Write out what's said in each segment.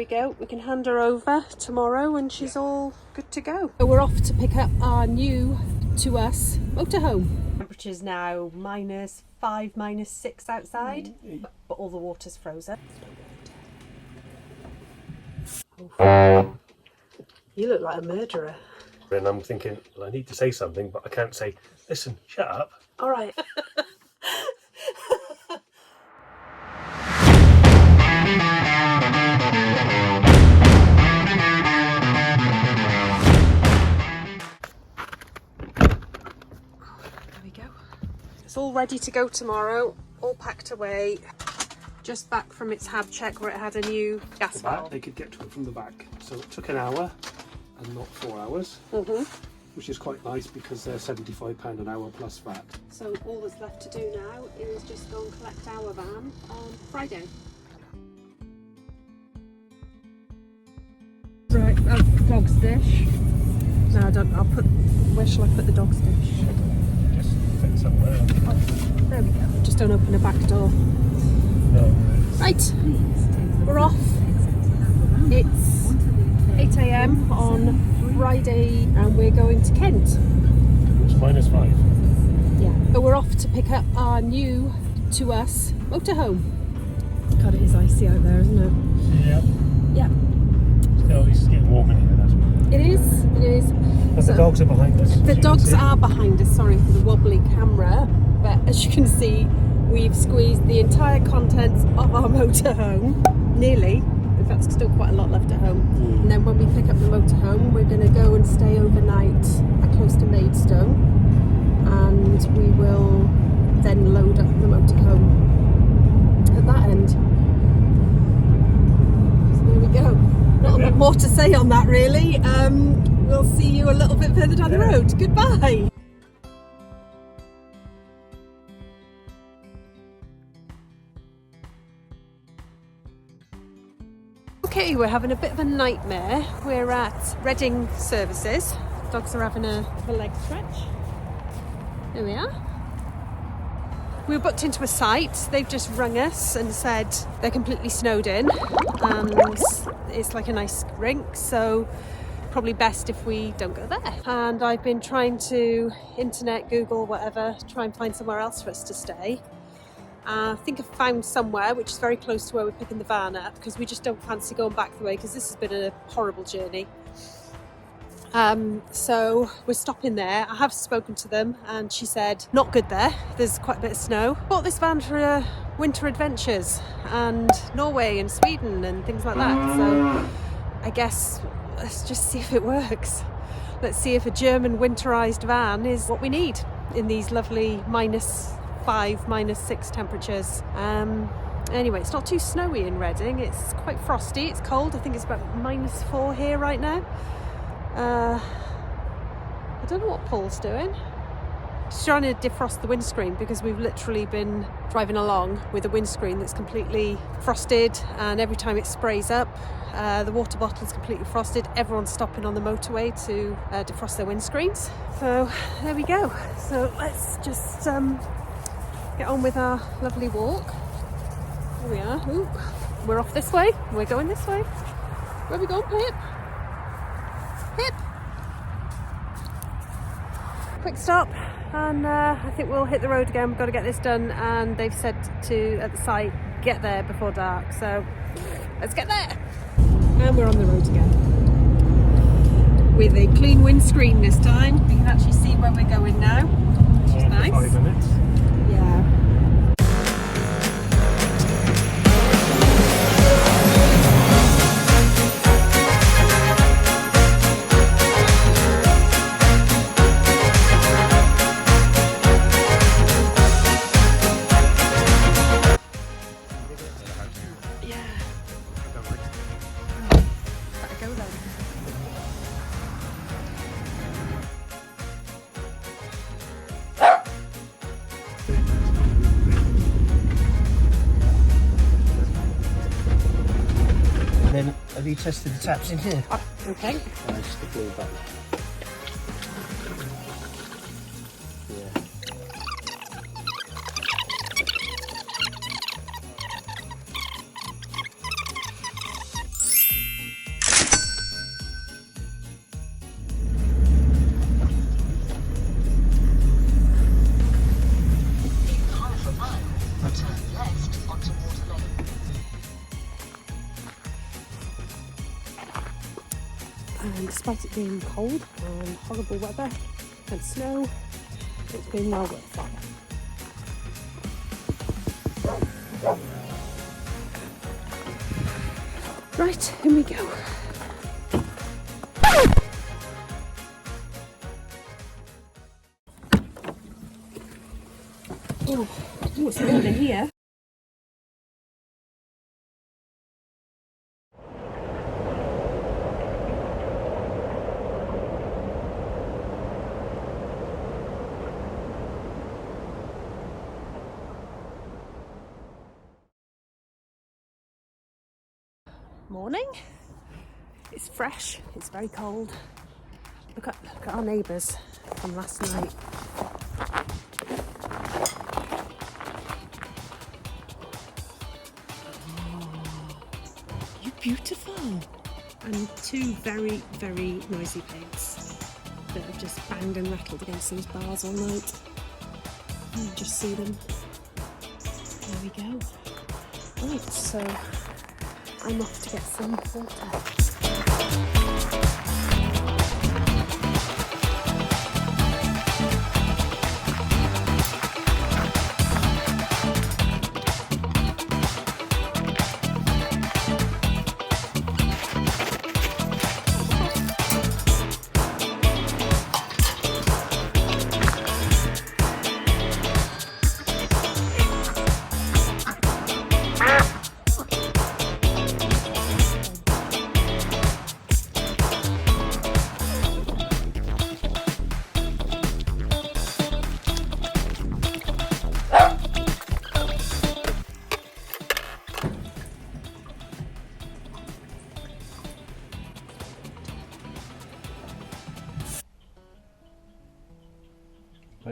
we go. We can hand her over tomorrow and she's all good to go. So we're off to pick up our new, to us, motorhome. Temperature's now -5, -6 outside, but all the water's frozen. Oh. You look like a murderer. And I'm thinking, well, I need to say something, but I can't say, listen, shut up. All right. There we go. It's all ready to go tomorrow, all packed away. Just back from its hab check where it had a new gas valve. They could get to it from the back. So it took an hour and not 4 hours, which is quite nice because they're £75 an hour plus VAT. So all that's left to do now is just go and collect our van on Friday. Right, that's the dog's dish. No, I don't. Where shall I put the dog's dish? Just fit somewhere. Oh, there we go. Just don't open the back door. No. Right, we're off. It's 8 AM on Friday and we're going to Kent. It's -5. Yeah. But we're off to pick up our new, to us, motorhome. God, it is icy out there, isn't it? Yeah. Yeah. Still, it's getting warm in here, that's what. It is, it is. But the dogs are behind us. The dogs are behind us, sorry for the wobbly camera, but as you can see, we've squeezed the entire contents of our motorhome, nearly. In fact, still quite a lot left at home. And then when we pick up the motorhome, we're going to go and stay overnight close to Maidstone, and we will then load up the motorhome at that end. So there we go. Not a lot more to say on that, really. We'll see you a little bit further down the road. Goodbye. Okay, we're having a bit of a nightmare. We're at Reading Services. Dogs are having a leg stretch. There we are. We were booked into a site. They've just rung us and said they're completely snowed in and it's like an ice rink, so probably best if we don't go there. And I've been trying to internet, Google, whatever, try and find somewhere else for us to stay. I think I've found somewhere which is very close to where we're picking the van up, because we just don't fancy going back the way, because this has been a horrible journey. So we're stopping there. I have spoken to them and she said not good there, there's quite a bit of snow. Bought this van for winter adventures and Norway and Sweden and things like that, so I guess let's just see if it works. Let's see if a German winterized van is what we need in these lovely -5, -6 temperatures. Anyway, it's not too snowy in Reading, it's quite frosty, it's cold. I think it's about -4 here right now. I don't know what Paul's doing. He's trying to defrost the windscreen, because we've literally been driving along with a windscreen that's completely frosted, and every time it sprays up, the water bottle's completely frosted. Everyone's stopping on the motorway to defrost their windscreens. So there we go. So let's just get on with our lovely walk. Here we are. Ooh, we're off this way. We're going this way. Where are we going, Pip? Pip! Quick stop, and I think we'll hit the road again. We've got to get this done, and they've said to, at the site, get there before dark. So let's get there. And we're on the road again. With a clean windscreen this time. We can actually see where we're going now, which is nice. 5 minutes. Yeah. Then have you tested the taps in here? Okay. Just the blue button. Yeah. And despite it being cold and horrible weather and snow, it's been well worth it. Right, in we go. Oh, it's warm in here. Morning. It's fresh, it's very cold. Look at our neighbours from last night. You're beautiful. And two very, very noisy pigs that have just banged and rattled against those bars all night. You just see them. There we go. Right, so I'm off to get some water.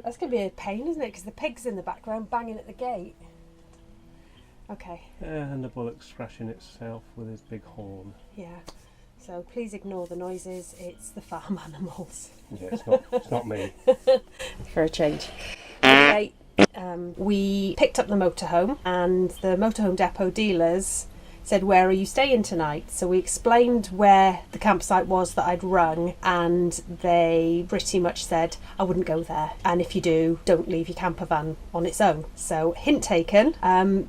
That's going to be a pain, isn't it? Because the pig's in the background banging at the gate. Okay. And the bullock's thrashing itself with his big horn. Yeah. So please ignore the noises. It's the farm animals. Yeah, it's not me. For a change. Okay. We picked up the motorhome, and the motorhome depot dealers said, "Where are you staying tonight?" So we explained where the campsite was that I'd rung, and they pretty much said, "I wouldn't go there, and if you do, don't leave your camper van on its own." So hint taken.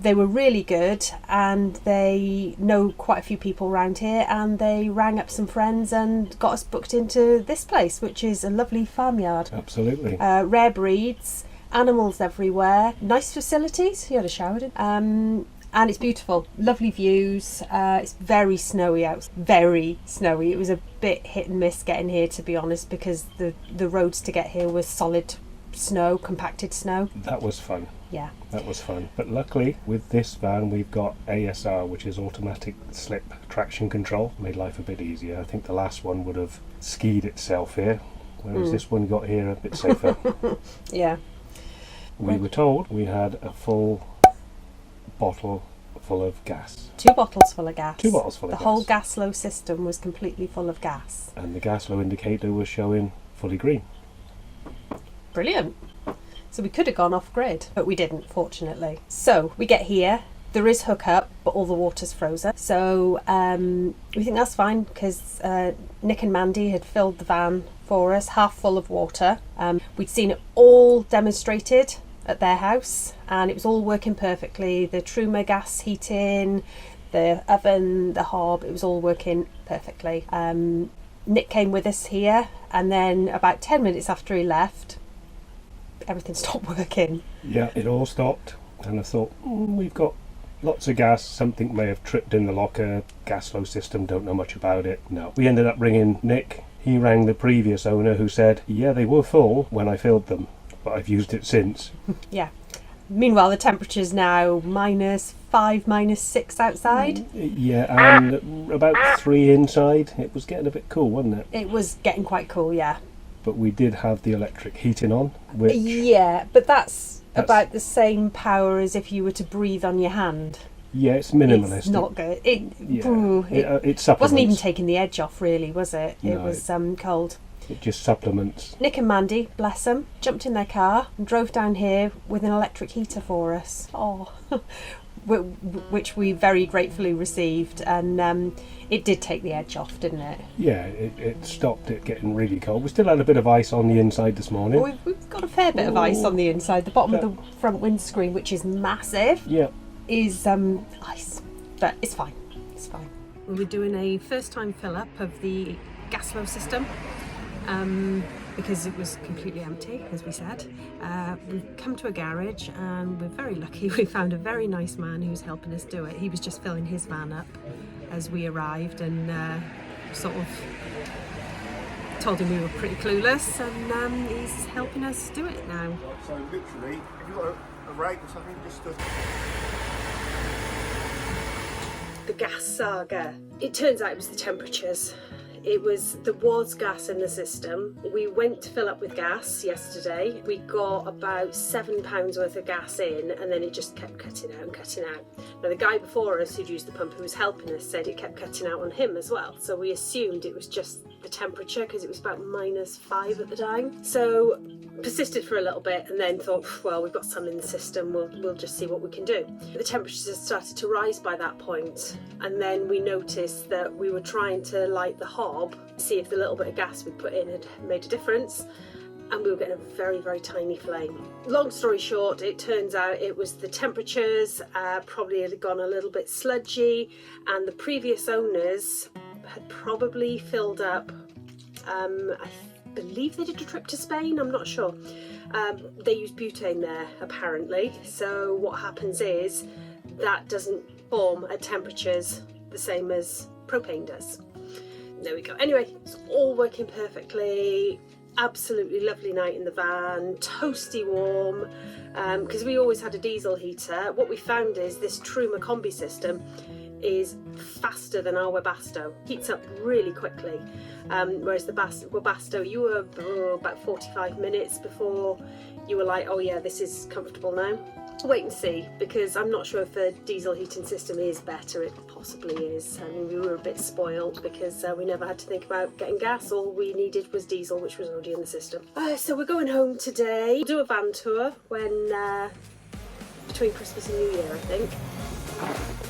They were really good, and they know quite a few people around here, and they rang up some friends and got us booked into this place, which is a lovely farmyard. Absolutely. Rare breeds, animals everywhere, nice facilities. You had a shower, didn't you? And it's beautiful, lovely views. It's very snowy out, very snowy. It was a bit hit and miss getting here, to be honest, because the roads to get here was solid snow, compacted snow. That was fun. Yeah. That was fun. But luckily, with this van, we've got ASR, which is automatic slip traction control. Made life a bit easier. I think the last one would have skied itself here, whereas this one got here a bit safer. Yeah. We were told we had a full bottle full of gas. 2 bottles full of gas. 2 bottles full of gas. The whole gas flow system was completely full of gas. And the gas flow indicator was showing fully green. Brilliant. So we could have gone off grid, but we didn't, fortunately. So we get here. There is hookup, but all the water's frozen. So we think that's fine, because Nick and Mandy had filled the van for us, half full of water. We'd seen it all demonstrated at their house, and it was all working perfectly. The Truma gas heating, the oven, the hob, it was all working perfectly. Nick came with us here, and then about 10 minutes after he left, everything stopped working. Yeah, it all stopped, and I thought, we've got lots of gas, something may have tripped in the locker, gas flow system, don't know much about it. No. We ended up ringing Nick. He rang the previous owner, who said, yeah, they were full when I filled them, but I've used it since. Yeah. Meanwhile, the temperature's now -5, -6 outside. Yeah, and about 3 inside. It was getting a bit cool, wasn't it? It was getting quite cool, yeah. But we did have the electric heating on, which... Yeah, but that's about the same power as if you were to breathe on your hand. Yeah, it's minimalist. It's not good. It supplements. Wasn't even taking the edge off, really, was it? No, it was cold. It just supplements. Nick and Mandy, bless them, jumped in their car and drove down here with an electric heater for us. Oh, which we very gratefully received, and it did take the edge off, didn't it? Yeah, it stopped it getting really cold. We still had a bit of ice on the inside this morning. We've got a fair bit of ice on the inside. The bottom of the front windscreen, which is massive, is ice, but it's fine. It's fine. We're doing a first-time fill-up of the gas flow system because it was completely empty, as we said. We've come to a garage, and we're very lucky. We found a very nice man who's helping us do it. He was just filling his van up as we arrived, and sort of told him we were pretty clueless, and he's helping us do it now. So literally, have you got a rake or something just to... The gas saga. It turns out it was the temperatures. There was gas in the system. We went to fill up with gas yesterday. We got about £7 worth of gas in, and then it just kept cutting out and cutting out. Now the guy before us who'd used the pump, who was helping us, said it kept cutting out on him as well. So we assumed it was just the temperature, because it was about -5 at the time. So persisted for a little bit, and then thought, well, we've got some in the system, we'll just see what we can do. The temperatures had started to rise by that point, and then we noticed that we were trying to light the hob, see if the little bit of gas we put in had made a difference, and we were getting a very, very tiny flame. Long story short, it turns out it was the temperatures, probably had gone a little bit sludgy, and the previous owners had probably filled up, I believe they did a trip to Spain, I'm not sure. They use butane there apparently, so what happens is that doesn't form at temperatures the same as propane does. There we go. Anyway, it's all working perfectly. Absolutely lovely night in the van, toasty warm, because we always had a diesel heater. What we found is this Truma combi system is faster than our Webasto, heats up really quickly, whereas the Webasto, you were about 45 minutes before you were like, oh yeah, this is comfortable now. Wait and see, because I'm not sure if the diesel heating system is better. It possibly is. I mean, we were a bit spoiled because we never had to think about getting gas. All we needed was diesel, which was already in the system. So we're going home today. We'll do a van tour when between Christmas and New Year, I think.